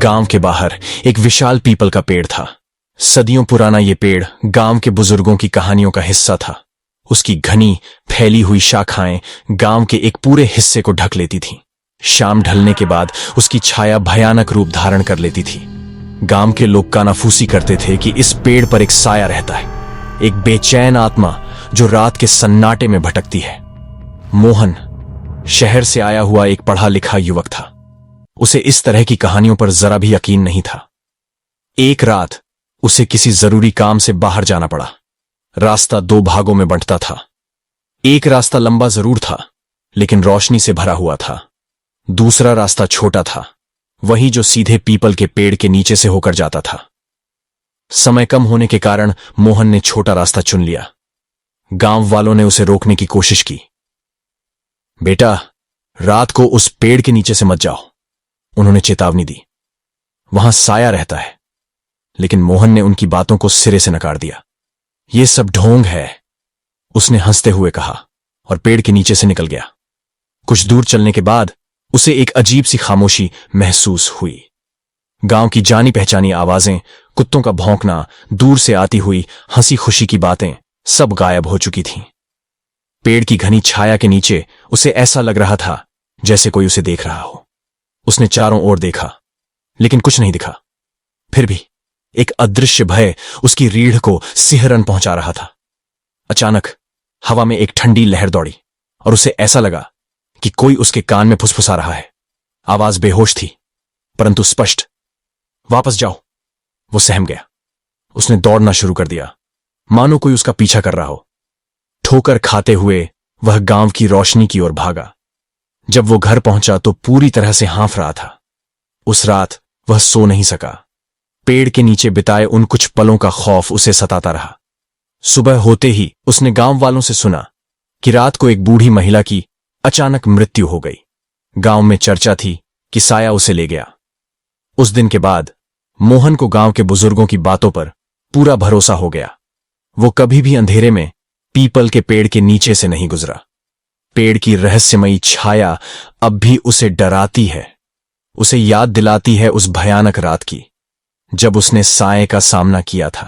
गांव के बाहर एक विशाल पीपल का पेड़ था। सदियों पुराना ये पेड़ गांव के बुजुर्गों की कहानियों का हिस्सा था। उसकी घनी फैली हुई शाखाएं गांव के एक पूरे हिस्से को ढक लेती थीं। शाम ढलने के बाद उसकी छाया भयानक रूप धारण कर लेती थी। गांव के लोग कानाफूसी करते थे कि इस पेड़ पर एक साया रहता है, एक बेचैन आत्मा जो रात के सन्नाटे में भटकती है। मोहन शहर से आया हुआ एक पढ़ा लिखा युवक था। उसे इस तरह की कहानियों पर जरा भी यकीन नहीं था। एक रात उसे किसी जरूरी काम से बाहर जाना पड़ा। रास्ता दो भागों में बंटता था। एक रास्ता लंबा जरूर था, लेकिन रोशनी से भरा हुआ था। दूसरा रास्ता छोटा था, वही जो सीधे पीपल के पेड़ के नीचे से होकर जाता था। समय कम होने के कारण मोहन ने छोटा रास्ता चुन लिया। गांव वालों ने उसे रोकने की कोशिश की। बेटा, रात को उस पेड़ के नीचे से मत जाओ, उन्होंने चेतावनी दी। वहां साया रहता है। लेकिन मोहन ने उनकी बातों को सिरे से नकार दिया। यह सब ढोंग है, उसने हंसते हुए कहा और पेड़ के नीचे से निकल गया। कुछ दूर चलने के बाद उसे एक अजीब सी खामोशी महसूस हुई। गांव की जानी पहचानी आवाजें, कुत्तों का भौंकना, दूर से आती हुई हंसी खुशी की बातें सब गायब हो चुकी थीं। पेड़ की घनी छाया के नीचे उसे ऐसा लग रहा था जैसे कोई उसे देख रहा हो। उसने चारों ओर देखा, लेकिन कुछ नहीं दिखा। फिर भी एक अदृश्य भय उसकी रीढ़ को सिहरन पहुंचा रहा था। अचानक हवा में एक ठंडी लहर दौड़ी और उसे ऐसा लगा कि कोई उसके कान में फुसफुसा रहा है। आवाज बेहोश थी, परंतु स्पष्ट। वापस जाओ, वो सहम गया। उसने दौड़ना शुरू कर दिया, मानो कोई उसका पीछा कर रहा हो। ठोकर खाते हुए वह गांव की रोशनी की ओर भागा। जब वो घर पहुंचा तो पूरी तरह से हाँफ रहा था। उस रात वह सो नहीं सका। पेड़ के नीचे बिताए उन कुछ पलों का खौफ उसे सताता रहा। सुबह होते ही उसने गांव वालों से सुना कि रात को एक बूढ़ी महिला की अचानक मृत्यु हो गई। गांव में चर्चा थी कि साया उसे ले गया। उस दिन के बाद मोहन को गांव के बुजुर्गों की बातों पर पूरा भरोसा हो गया। वो कभी भी अंधेरे में पीपल के पेड़ के नीचे से नहीं गुजरा। पेड़ की रहस्यमयी छाया अब भी उसे डराती है, उसे याद दिलाती है उस भयानक रात की जब उसने साए का सामना किया था।